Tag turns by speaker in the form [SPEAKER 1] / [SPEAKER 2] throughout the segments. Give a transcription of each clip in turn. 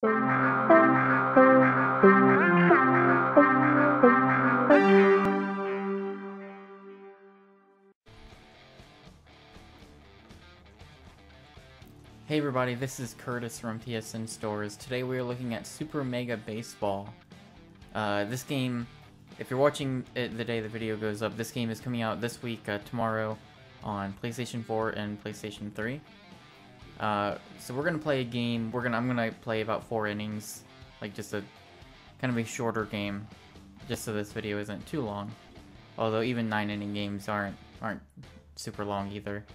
[SPEAKER 1] Hey everybody, this is Curtis from PSN Stores. Today we are looking at Super Mega Baseball. This game, if you're watching it the day the video goes up, this game is coming out this week, tomorrow, on PlayStation 4 and PlayStation 3. So we're gonna play a game. I'm gonna play about 4 innings, like just a kind of a shorter game, just so this video isn't too long. Although even 9-inning games aren't super long either.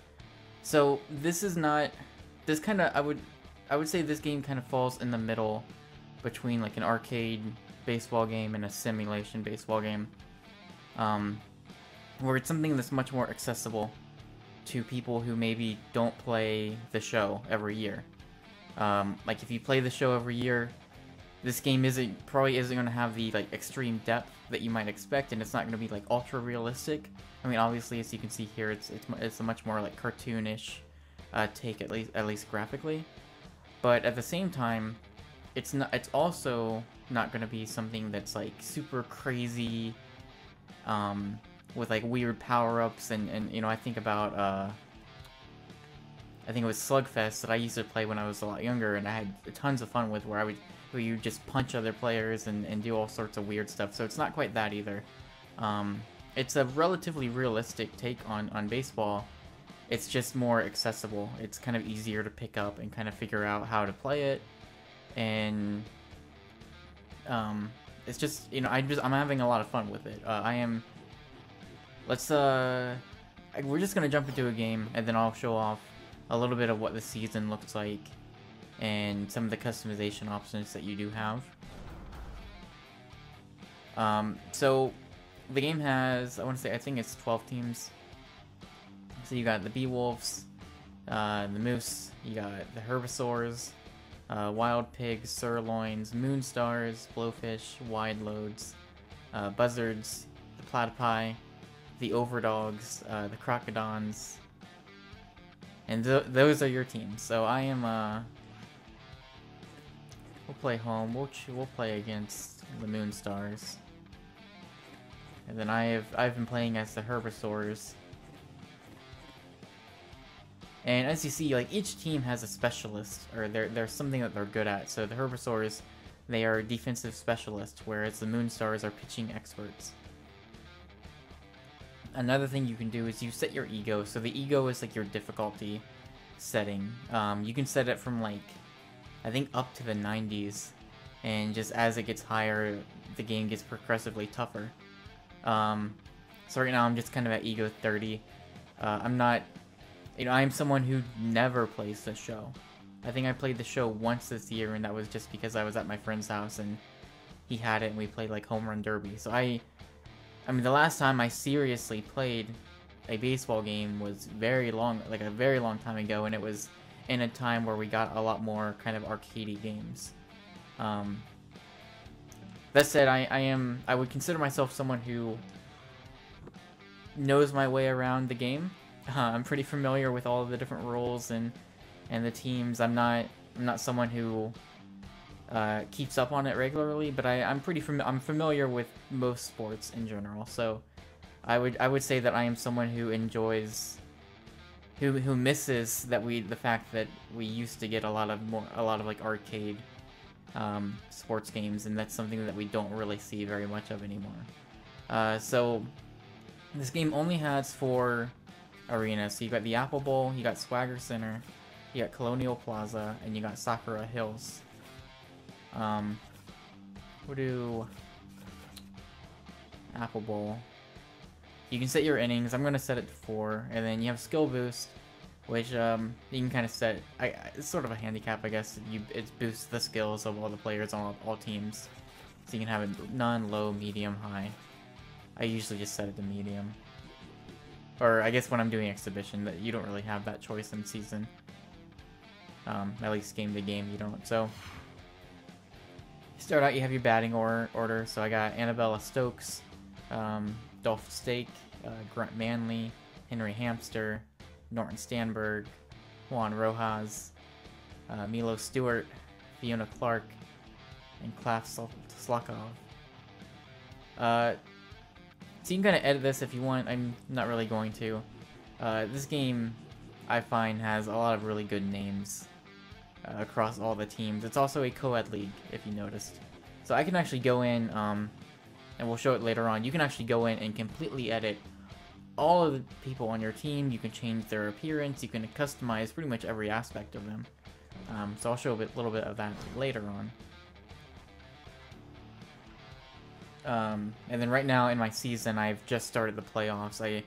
[SPEAKER 1] So this is not. This kind of, I would say this game kind of falls in the middle between like an arcade baseball game and a simulation baseball game, where it's something that's much more accessible to people who maybe don't play the show every year. Like if you play the show every year, this game probably isn't going to have the like extreme depth that you might expect, and it's not going to be like ultra realistic. I mean, obviously, as you can see here, it's a much more like cartoonish take, at least graphically, but at the same time, it's also not going to be something that's like super crazy, with like weird power-ups and you know, I think about I think it was Slugfest that I used to play when I was a lot younger, and I had tons of fun with, where you just punch other players and do all sorts of weird stuff. So it's not quite that either. It's a relatively realistic take on baseball. It's just more accessible. It's kind of easier to pick up and kind of figure out how to play it, and it's just, you know, I'm having a lot of fun with it. We're just gonna jump into a game, and then I'll show off a little bit of what the season looks like and some of the customization options that you do have. So the game has, I think it's 12 teams. So you got the Beewolves, the Moose, you got the Herbisaurs, Wild Pigs, Sirloins, Moonstars, Blowfish, Wide Loads, Buzzards, the Platypi, the Overdogs, the Crocodons, and those are your teams. So I am, we'll play home, we'll play against the Moonstars. And then I've been playing as the Herbisaurs. And as you see, like, each team has a specialist, or there's something that they're good at. So the Herbisaurs, they are defensive specialists, whereas the Moonstars are pitching experts. Another thing you can do is you set your ego. So the ego is like your difficulty setting. You can set it from like, I think up to the 90s, and just as it gets higher, the game gets progressively tougher. So right now I'm just kind of at ego 30. I'm not. You know, I'm someone who never plays the show. I think I played the show once this year, and that was just because I was at my friend's house and he had it and we played like Home Run Derby. So I mean, the last time I seriously played a baseball game was a very long time ago, and it was in a time where we got a lot more kind of arcadey games. That said, I would consider myself someone who knows my way around the game. I'm pretty familiar with all of the different rules and the teams. I'm not someone who keeps up on it regularly, but I'm familiar with most sports in general. So I would say that I am someone who enjoys, who misses the fact that we used to get a lot of like arcade sports games, and that's something that we don't really see very much of anymore. So this game only has 4 arenas. So you got the Apple Bowl, you got Swagger Center, you got Colonial Plaza, and you got Sakura Hills. We'll do Apple Bowl. You can set your innings. I'm gonna set it to 4, and then you have Skill Boost, which you can kind of set. It's sort of a handicap, I guess. It boosts the skills of all the players on all teams, so you can have it none, low, medium, high. I usually just set it to medium. Or I guess when I'm doing exhibition, that you don't really have that choice in season. At least game to game, you don't. So start out, you have your batting order. So I got Annabella Stokes, Dolph Stake, Grunt Manley, Henry Hamster, Norton Stanberg, Juan Rojas, Milo Stewart, Fiona Clark, and Klaf Slakov. So you can kind of edit this if you want. I'm not really going to. This game, I find, has a lot of really good names across all the teams. It's also a co-ed league, if you noticed. So I can actually go in, and we'll show it later on, you can actually go in and completely edit all of the people on your team. You can change their appearance, you can customize pretty much every aspect of them. So I'll show a little bit of that later on. And then right now in my season, I've just started the playoffs.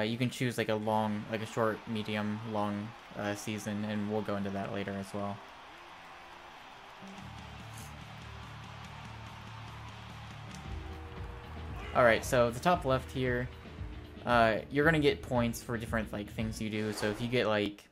[SPEAKER 1] You can choose like a short, medium, long season, and we'll go into that later as well. Alright, so the top left here, you're gonna get points for different like things you do. So if you get like,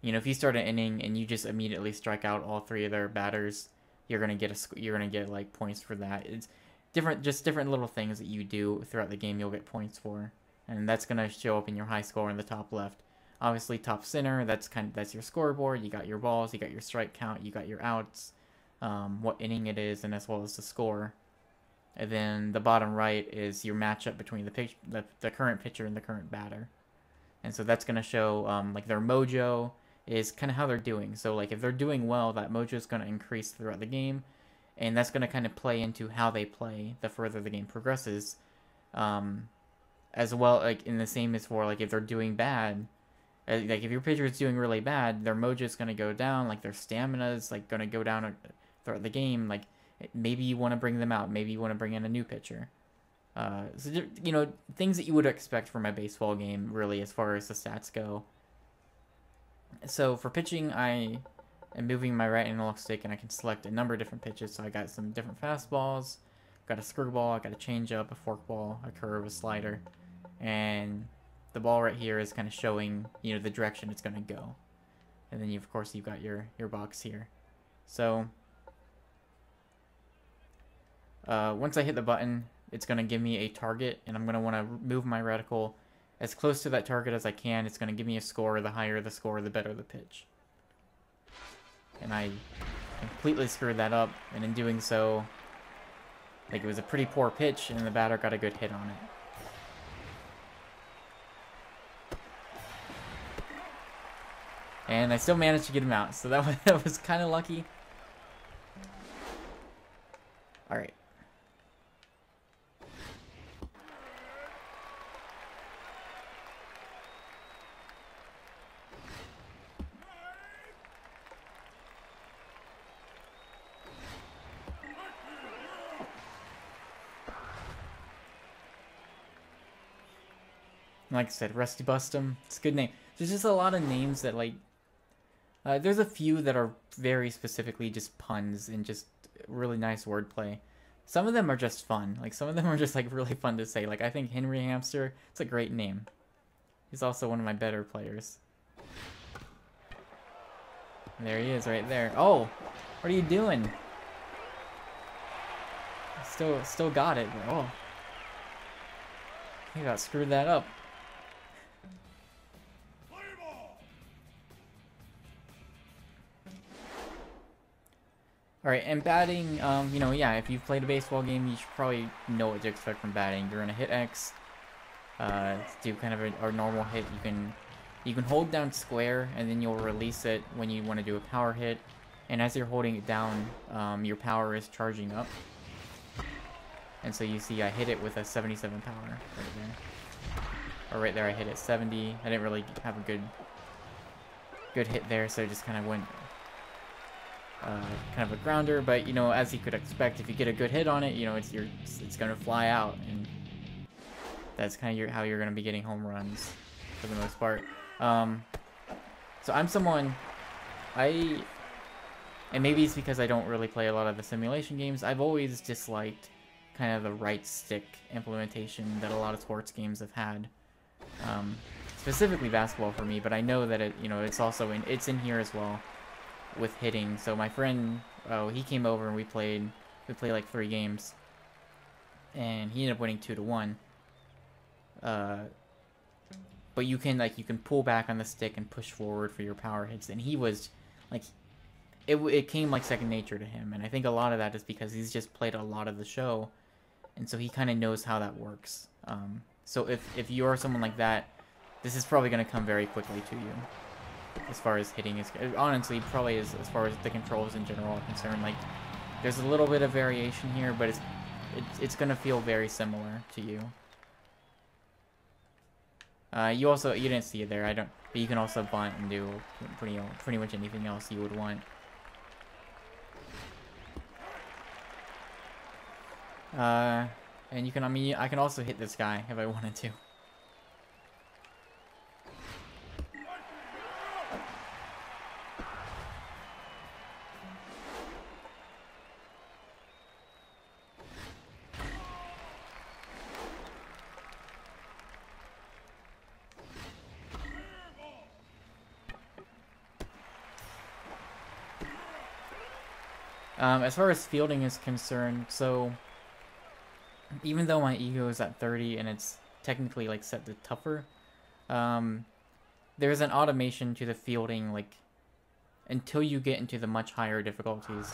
[SPEAKER 1] you know, if you start an inning and you just immediately strike out all 3 of their batters, you're gonna get like points for that. It's different little things that you do throughout the game. You'll get points for, and that's gonna show up in your high score in the top left. Obviously, top center, that's your scoreboard. You got your balls, you got your strike count, you got your outs, what inning it is, and as well as the score. And then the bottom right is your matchup between the current pitcher and the current batter. And so that's going to show like their mojo is kind of how they're doing. So like if they're doing well, that mojo is going to increase throughout the game. And that's going to kind of play into how they play the further the game progresses. As well, like in the same as for like if they're doing bad, like if your pitcher is doing really bad, their mojo is going to go down. Like their stamina is like going to go down throughout the game. Like maybe you want to bring them out. Maybe you want to bring in a new pitcher. So, you know, things that you would expect from a baseball game, really, as far as the stats go. So for pitching, I am moving my right analog stick, and I can select a number of different pitches. So I got some different fastballs, got a screwball, I got a changeup, a forkball, a curve, a slider, and the ball right here is kind of showing, you know, the direction it's going to go. And then, of course, you've got your box here. So once I hit the button, it's going to give me a target, and I'm going to want to move my reticle as close to that target as I can. It's going to give me a score. The higher the score, the better the pitch. And I completely screwed that up, and in doing so, like, it was a pretty poor pitch, and the batter got a good hit on it. And I still managed to get him out, so that was kind of lucky. Alright. Like I said, Rusty Bustum, it's a good name. There's just a lot of names that, like, there's a few that are very specifically just puns and just really nice wordplay. Some of them are just fun. Like, some of them are just, like, really fun to say. Like, I think Henry Hamster, it's a great name. He's also one of my better players. There he is right there. Oh, what are you doing? Still got it. But, oh. He got screwed that up. Alright, and batting, you know, yeah, if you've played a baseball game, you should probably know what to expect from batting. You're gonna hit X, do kind of a normal hit. You can hold down square, and then you'll release it when you want to do a power hit. And as you're holding it down, your power is charging up. And so you see I hit it with a 77 power right there. Or right there I hit it 70. I didn't really have a good hit there, so I just kind of went kind of a grounder. But, you know, as you could expect, if you get a good hit on it, you know, it's going to fly out. And that's kind of how you're going to be getting home runs for the most part. So I'm someone, and maybe it's because I don't really play a lot of the simulation games, I've always disliked kind of the right stick implementation that a lot of sports games have had. Specifically basketball for me, but I know that it's also it's in here as well with hitting. So my friend, he came over and we played like 3 games, and he ended up winning 2-1. But you can pull back on the stick and push forward for your power hits, and he was like, it came like second nature to him, and I think a lot of that is because he's just played a lot of the show, and so he kind of knows how that works. So if you are someone like that, this is probably going to come very quickly to you. As far as hitting is, honestly, probably as far as the controls in general are concerned, like there's a little bit of variation here, but it's going to feel very similar to you. You didn't see it there. But you can also bunt and do pretty much anything else you would want. And you can, I can also hit this guy if I wanted to. As far as fielding is concerned, so even though my ego is at 30 and it's technically like set to tougher, there's an automation to the fielding, like until you get into the much higher difficulties.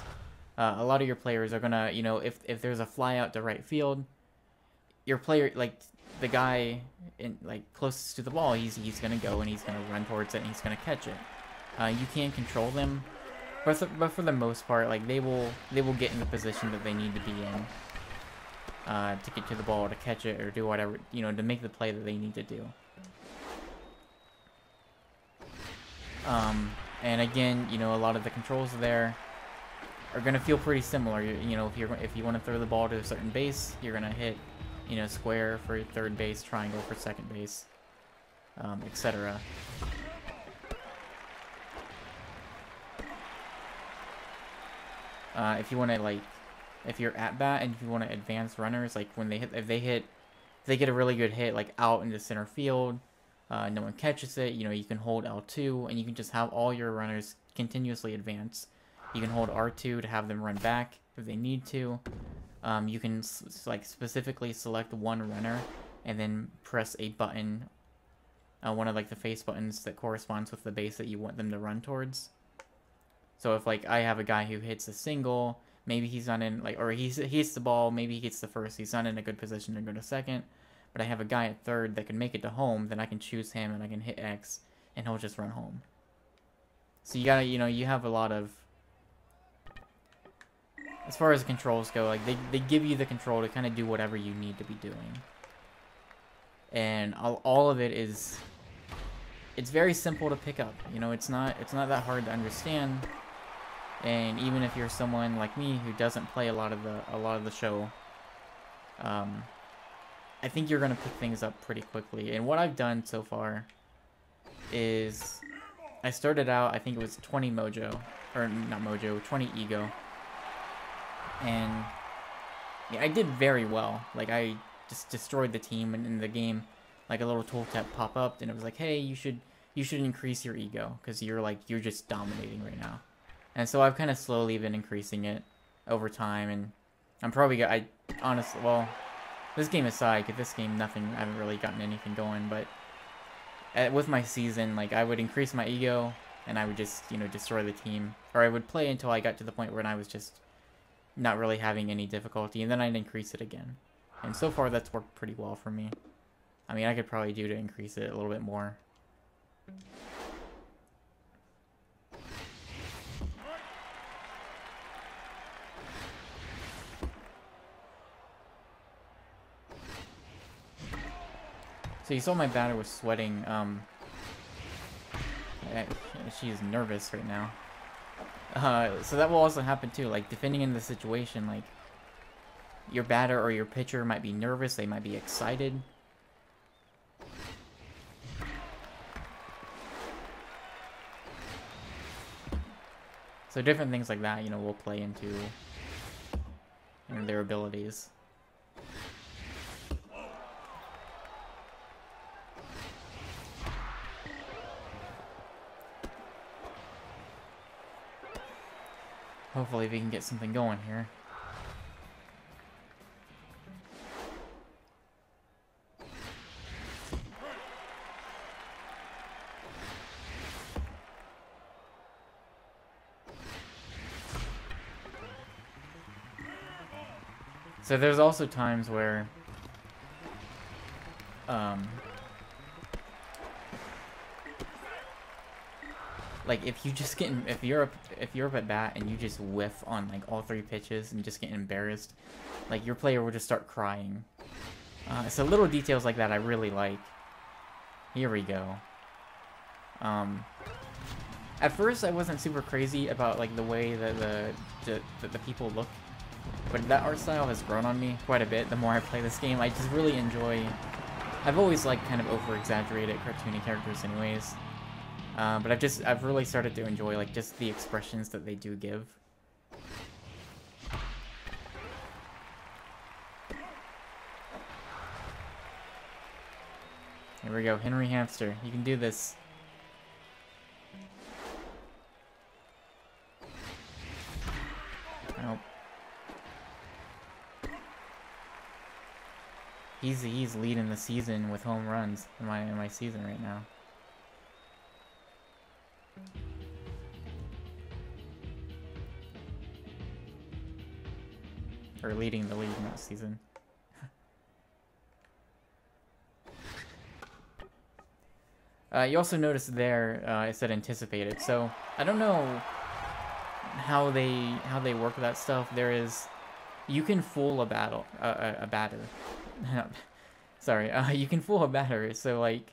[SPEAKER 1] A lot of your players are gonna, you know, if there's a fly out to right field, your player, like the guy in like closest to the ball, he's gonna go and he's gonna run towards it and he's gonna catch it. You can't control them. But for the most part, like they will get in the position that they need to be in to get to the ball, to catch it, or do whatever, you know, to make the play that they need to do. And again, you know, a lot of the controls there are gonna feel pretty similar. You know, if you want to throw the ball to a certain base, you're gonna hit, you know, square for third base, triangle for second base, etc. If you want to, like, if you're at bat and if you want to advance runners, like when if they get a really good hit, like out into center field, no one catches it, you know, you can hold L2 and you can just have all your runners continuously advance. You can hold R2 to have them run back if they need to. You can like specifically select one runner and then press a button, one of like the face buttons that corresponds with the base that you want them to run towards. So if like I have a guy who hits a single, maybe he's not in, like, or he hits the ball, maybe he gets the first, he's not in a good position to go to second, but I have a guy at third that can make it to home, then I can choose him and I can hit X and he'll just run home. So you gotta, you know, you have a lot of, as far as the controls go, like they give you the control to kind of do whatever you need to be doing. And all of it is, it's very simple to pick up, you know, it's not that hard to understand. And even if you're someone like me who doesn't play a lot of the show, I think you're gonna pick things up pretty quickly. And what I've done so far is I started out, I think it was 20 mojo, or not mojo, 20 ego, and yeah, I did very well. Like I just destroyed the team, and in the game, like a little tooltip pop up, and it was like, hey, you should increase your ego because you're just dominating right now. And so I've kind of slowly been increasing it over time, and I'm probably honestly, well, this game aside, because this game I haven't really gotten anything going, but with my season, like I would increase my ego, and I would just, you know, destroy the team, or I would play until I got to the point where I was just not really having any difficulty, and then I'd increase it again. And so far, that's worked pretty well for me. I mean, I could probably do to increase it a little bit more. So you saw my batter was sweating. She is nervous right now. So that will also happen too. Like, depending on the situation, like your batter or your pitcher might be nervous. They might be excited. So different things like that, you know, will play into, you know, their abilities. Hopefully we can get something going here. So there's also times where like if you just get if you're up at bat and you just whiff on like all 3 pitches and just get embarrassed, like your player will just start crying. So little details like that I really like. Here we go. At first I wasn't super crazy about like the way that the people look, but that art style has grown on me quite a bit the more I play this game. I just really enjoy. I've always liked kind of over-exaggerated cartoony characters anyways. But I've really started to enjoy like just the expressions that they do give. Here we go, Henry Hamster. You can do this. Oh. He's leading the season with home runs in my season right now. Or leading the league, not season. You also notice there it said anticipated. So I don't know how they work that stuff. You can fool a batter. Sorry, you can fool a batter. So like,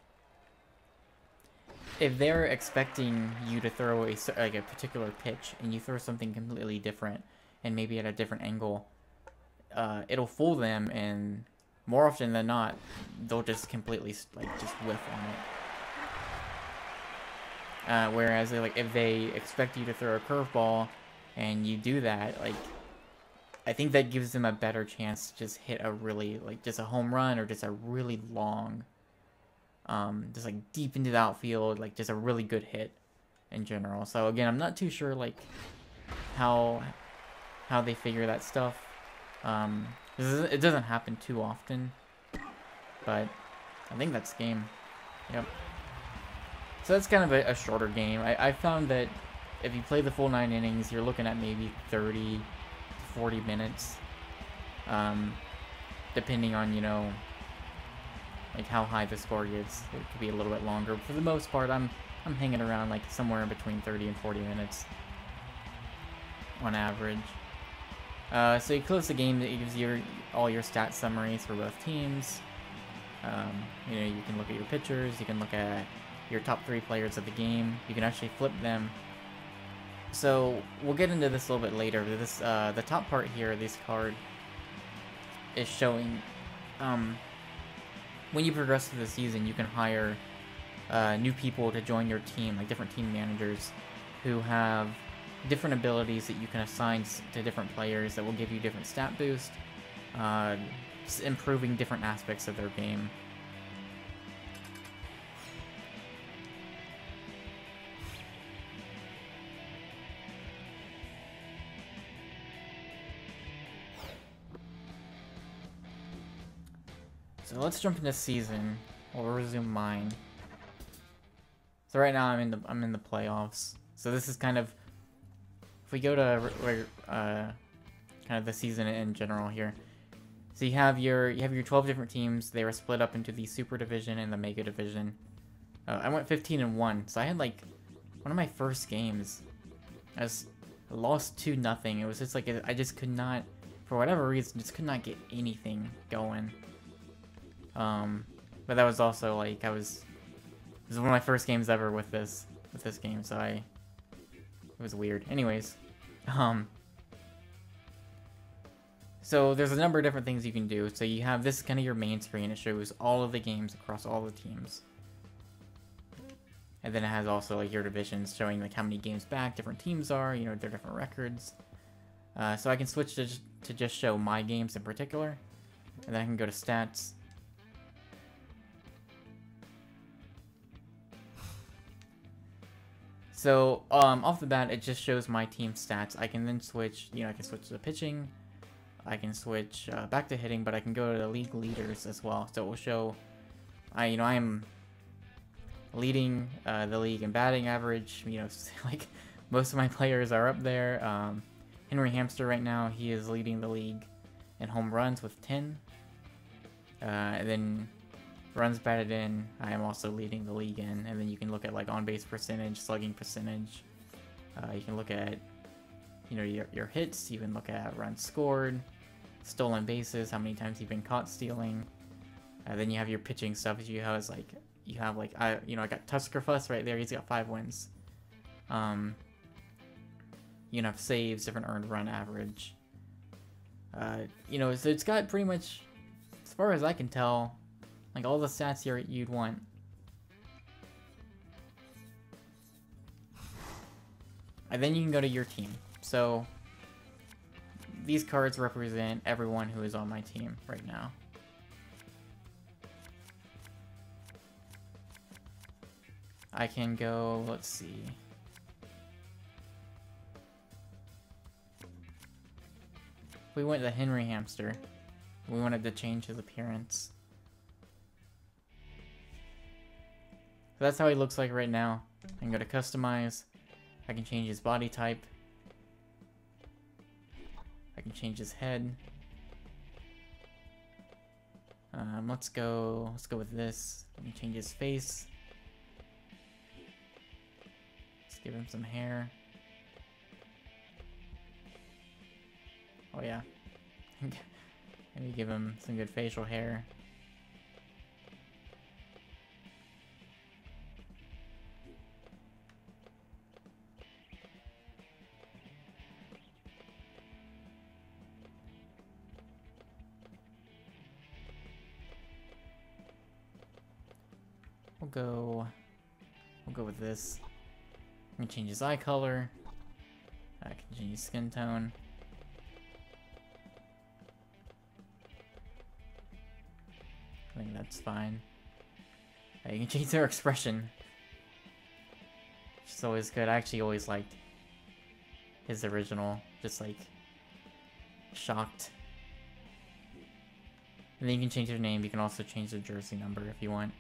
[SPEAKER 1] if they're expecting you to throw a particular pitch and you throw something completely different and maybe at a different angle, it'll fool them, and more often than not, they'll just completely just whiff on it. Whereas if they expect you to throw a curveball and you do that, like, I think that gives them a better chance to just hit a really just a home run or just a really long, just like deep into the outfield, like just a really good hit in general. So again, I'm not too sure like how they figure that stuff. It doesn't happen too often, but I think that's the game. Yep. So that's kind of a shorter game. I found that if you play the full 9 innings, you're looking at maybe 30 to 40 minutes, depending on, you know, like how high the score gets. It could be a little bit longer. For the most part, I'm hanging around like somewhere in between 30 and 40 minutes on average. So you close the game, it gives you all your stat summaries for both teams. You know, you can look at your pitchers, you can look at your top 3 players of the game. You can actually flip them. So we'll get into this a little bit later. This the top part here, this card is showing when you progress through the season, you can hire new people to join your team, like different team managers who have different abilities that you can assign to different players that will give you different stat boost, improving different aspects of their game. So let's jump into season. We'll resume mine. So right now I'm in the playoffs. So this is kind of, if we go to kind of the season in general here. So you have your 12 different teams. They were split up into the Super Division and the Mega Division. I went 15-1. So I had like one of my first games. I lost 2-0. It was just like I just could not, for whatever reason, just could not get anything going. But that was also like this was one of my first games ever with this game, so it was weird. Anyways, so there's a number of different things you can do. So you have this kind of your main screen. It shows all of the games across all the teams, and then it has also like your divisions showing like how many games back different teams are, you know, their different records. So I can switch to just show my games in particular, and then I can go to stats. So, off the bat, it just shows my team stats. I can then switch, you know, I can switch to pitching, I can switch back to hitting, but I can go to the league leaders as well. So it will show, I am leading the league in batting average. You know, like most of my players are up there. Henry Hamster right now, he is leading the league and home runs with 10. And then runs batted in, I am also leading the league in. And then you can look at like on-base percentage, slugging percentage. You can look at, you know, your hits. You can look at runs scored, stolen bases, how many times you've been caught stealing. Then you have your pitching stuff. You have I got Tusker Fuss right there. He's got 5 wins. You know, saves, different earned run average. You know, so it's got pretty much, as far as I can tell, like all the stats here you'd want. And then you can go to your team. So these cards represent everyone who is on my team right now. I can go, let's see. We went to Henry Hamster. We wanted to change his appearance. So that's how he looks like right now. I can go to customize. I can change his body type. I can change his head. Let's go with this. Let me change his face. Let's give him some hair. Oh yeah. Maybe give him some good facial hair. We'll go with this. I can change his eye color. I can change his skin tone. I think that's fine. You can change their expression, which is always good. I actually always liked his original, just like shocked. And then you can change their name. You can also change their jersey number if you want.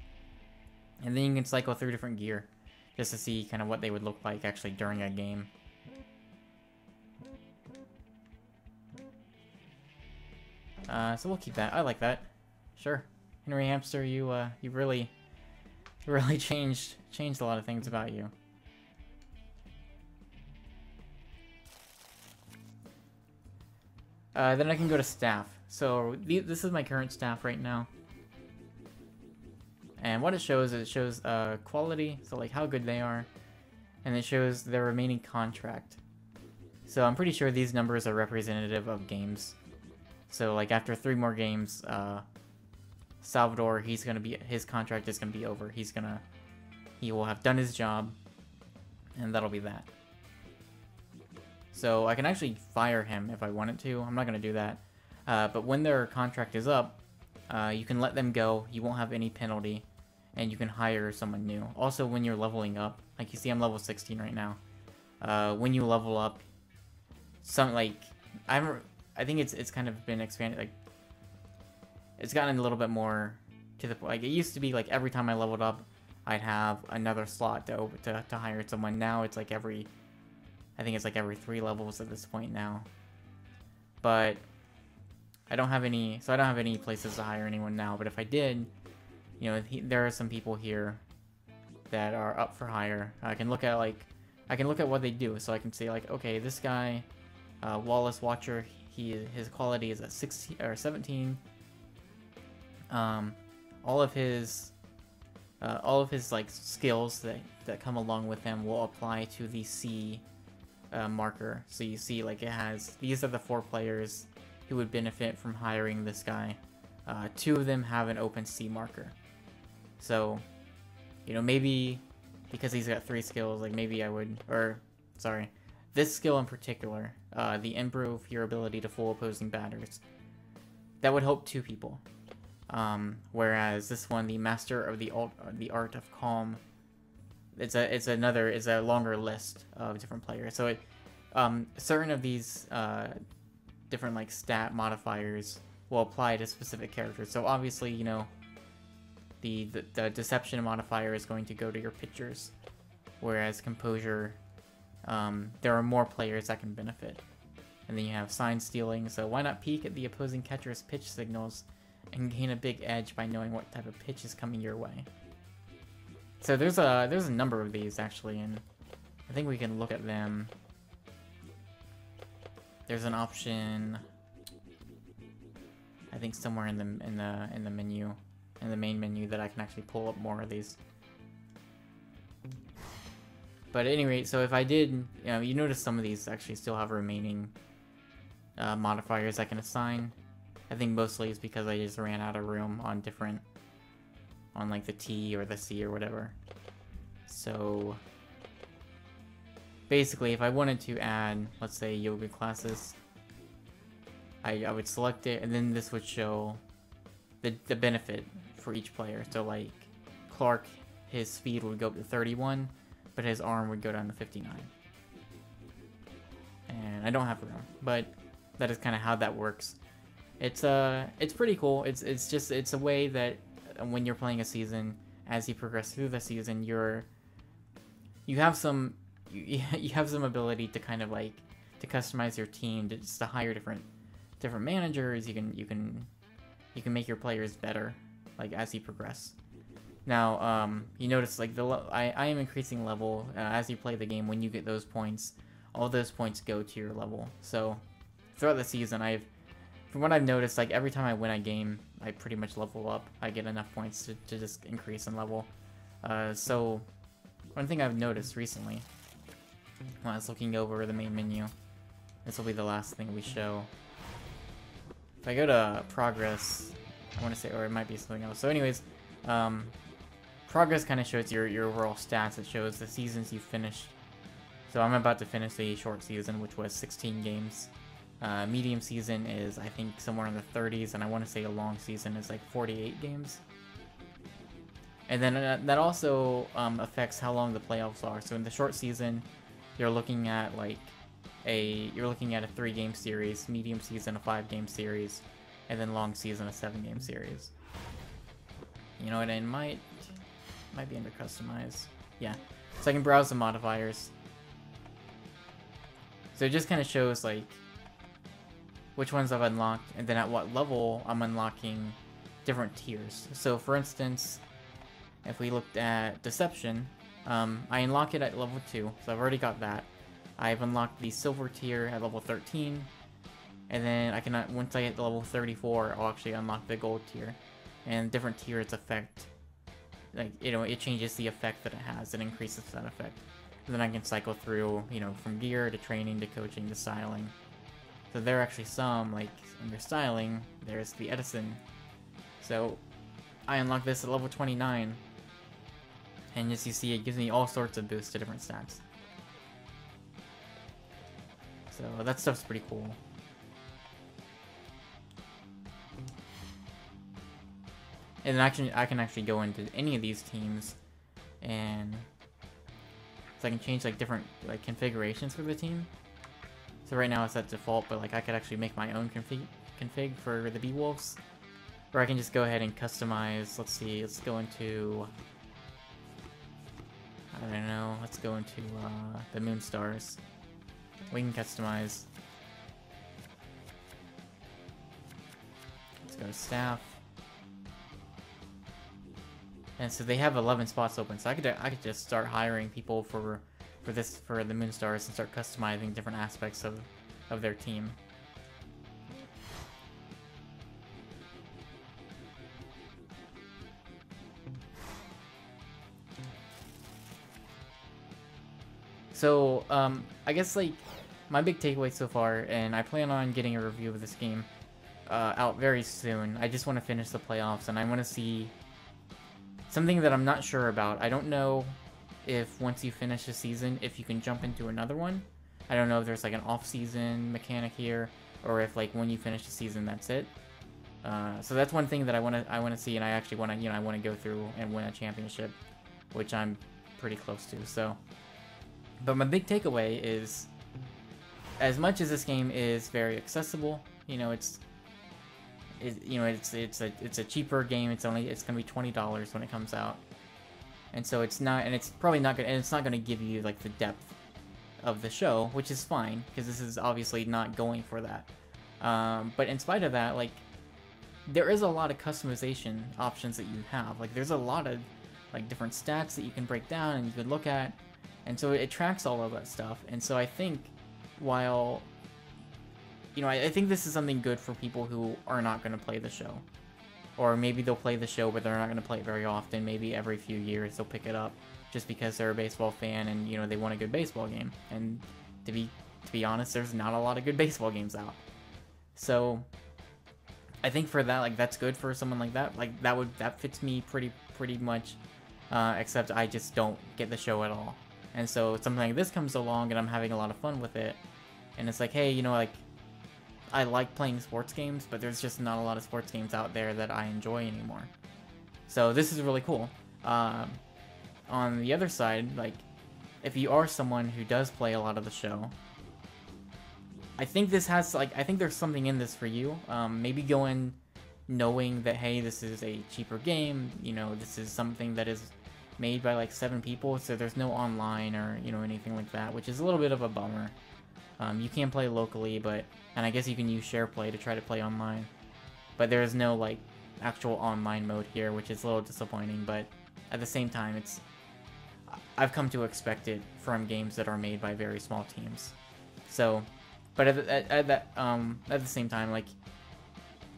[SPEAKER 1] And then you can cycle through different gear just to see kind of what they would look like actually during a game. So we'll keep that. I like that. Sure. Henry Hamster, you really changed a lot of things about you. Then I can go to staff. So this is my current staff right now. And what it shows is quality, so like how good they are, and it shows their remaining contract. So I'm pretty sure these numbers are representative of games. So like after 3 more games, Salvador, his contract is gonna be over. He will have done his job, and that'll be that. So I can actually fire him if I wanted to. I'm not gonna do that. But when their contract is up, you can let them go. You won't have any penalty, and you can hire someone new. Also, when you're leveling up, like you see, I'm level 16 right now. When you level up, I think it's kind of been expanded. Like it's gotten a little bit more to the point. Like it used to be like every time I leveled up, I'd have another slot to hire someone. Now it's like I think it's like every 3 levels at this point now. But I don't have any places to hire anyone now. But if I did, you know, there are some people here that are up for hire. I can look at what they do, so I can say like, okay, this guy, Wallace Watcher, his quality is at 16 or 17. All of his like skills that come along with him will apply to the C marker. So you see, like these are the 4 players who would benefit from hiring this guy. 2 of them have an open C marker. So, you know, maybe because he's got 3 skills, like maybe I would, this skill in particular, the improve your ability to fool opposing batters, that would help 2 people. Whereas this one, the master of the art of calm, it's a longer list of different players. So certain of these different like stat modifiers will apply to specific characters. So obviously, you know, the deception modifier is going to go to your pitchers, whereas composure, there are more players that can benefit. And then you have sign stealing, so why not peek at the opposing catcher's pitch signals and gain a big edge by knowing what type of pitch is coming your way. So there's a number of these actually, and I think we can look at them. There's an option, I think somewhere in the menu, in the main menu, that I can actually pull up more of these. But at any rate, so if I did, you notice some of these actually still have remaining modifiers I can assign. I think mostly it's because I just ran out of room on different, on like the T or the C or whatever. So basically, if I wanted to add, let's say, yoga classes, I would select it, and then this would show the benefit for each player. So like Clark, his speed would go up to 31, but his arm would go down to 59. And I don't have room, but that is kind of how that works. It's pretty cool. It's a way that when you're playing a season, as you progress through the season, you have some ability to kind of like to customize your team, to hire different managers. You can make your players better, like as you progress. Now, you notice like I am increasing level as you play the game. When you get those points, all those points go to your level. So throughout the season, from what I've noticed, like every time I win a game, I pretty much level up. I get enough points to just increase in level. So one thing I've noticed recently, when I was looking over the main menu, this will be the last thing we show. If I go to progress, I want to say, or it might be something else. So anyways, progress kind of shows your overall stats. It shows the seasons you finished. So I'm about to finish a short season, which was 16 games. Medium season is, I think, somewhere in the 30s, and I want to say a long season is like 48 games. And then that also affects how long the playoffs are. So in the short season, you're looking at like a 3-game series, medium season a 5-game series, and then long season a 7-game series. You know what? It might be under customize. Yeah. So I can browse the modifiers. So it just kind of shows like which ones I've unlocked, and then at what level I'm unlocking different tiers. So for instance, if we looked at Deception, I unlock it at level 2, so I've already got that. I've unlocked the Silver tier at level 13, and then I can, once I hit level 34, I'll actually unlock the Gold tier. And different tiers affect, like, it changes the effect that it has, it increases that effect. And then I can cycle through, from gear to training to coaching to styling. So there are actually some, like, under styling, there's the Edison. So I unlock this at level 29, and as you see, it gives me all sorts of boosts to different stats. So that stuff's pretty cool. And actually, I can actually go into any of these teams, and so I can change like different configurations for the team. So right now it's at default, but like I could actually make my own config for the Beewolves, or I can just go ahead and customize. Let's see, let's go into, I don't know, let's go into the Moonstars. We can customize. Let's go to staff. And so they have 11 spots open, so I could just start hiring people for the Moonstars and start customizing different aspects of their team. So I guess like my big takeaway so far, and I plan on getting a review of this game out very soon. I just want to finish the playoffs, and I want to see something that I'm not sure about. I don't know if once you finish a season, if you can jump into another one. I don't know if there's like an off-season mechanic here, or if like when you finish the season, that's it. So that's one thing that I want to see, and I actually want to I want to go through and win a championship, which I'm pretty close to. So, but my big takeaway is, as much as this game is very accessible, it's a cheaper game. It's gonna be $20 when it comes out, and so it's not, and it's probably not gonna, and it's not gonna give you like the depth of the show, which is fine, because this is obviously not going for that. But in spite of that, like, there is a lot of customization options that you have. Like, there's a lot of, like, different stats that you can break down and you can look at, and so it tracks all of that stuff. And so I think, while, you know, I think this is something good for people who are not going to play the show. Or maybe they'll play the show, but they're not going to play it very often. Maybe every few years they'll pick it up just because they're a baseball fan and, you know, they want a good baseball game. And to be honest, there's not a lot of good baseball games out. So I think for that, like, that's good for someone like that. Like, that fits me pretty much, except I just don't get the show at all. And so something like this comes along and I'm having a lot of fun with it. And it's like, hey, you know, like, I like playing sports games, but there's just not a lot of sports games out there that I enjoy anymore. So this is really cool. On the other side, like, if you are someone who does play a lot of the show, I think this has, like, I think there's something in this for you. Maybe go in knowing that, hey, this is a cheaper game, you know, this is something that is made by, like, 7 people, so there's no online or, you know, anything like that, which is a little bit of a bummer. You can play locally, and I guess you can use SharePlay to try to play online. But there is no, like, actual online mode here, which is a little disappointing, but at the same time, I've come to expect it from games that are made by very small teams. So, but at the same time, like,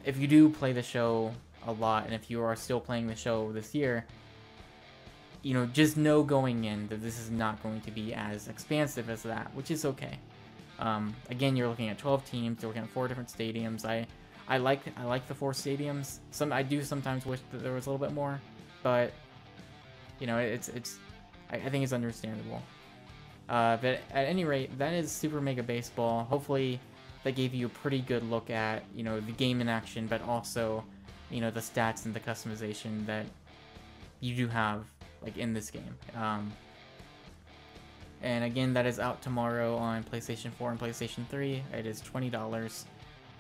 [SPEAKER 1] if you do play the show a lot, and if you are still playing the show this year, you know, just know going in that this is not going to be as expansive as that, which is okay. Again, you're looking at 12 teams. You're looking at 4 different stadiums. I like the 4 stadiums. I do sometimes wish that there was a little bit more, but you know, I think it's understandable. But at any rate, that is Super Mega Baseball. Hopefully, that gave you a pretty good look at, you know, the game in action, but also, you know, the stats and the customization that you do have, like, in this game. And again, that is out tomorrow on PlayStation 4 and PlayStation 3. It is $20.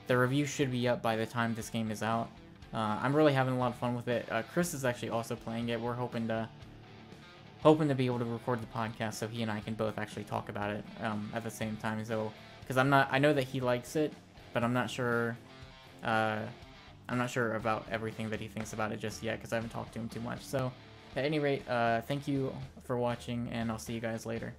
[SPEAKER 1] The review should be up by the time this game is out. I'm really having a lot of fun with it. Chris is actually also playing it. We're hoping to be able to record the podcast so he and I can both actually talk about it at the same time. So, because I know that he likes it, but I'm not sure. I'm not sure about everything that he thinks about it just yet because I haven't talked to him too much. So, at any rate, thank you for watching, and I'll see you guys later.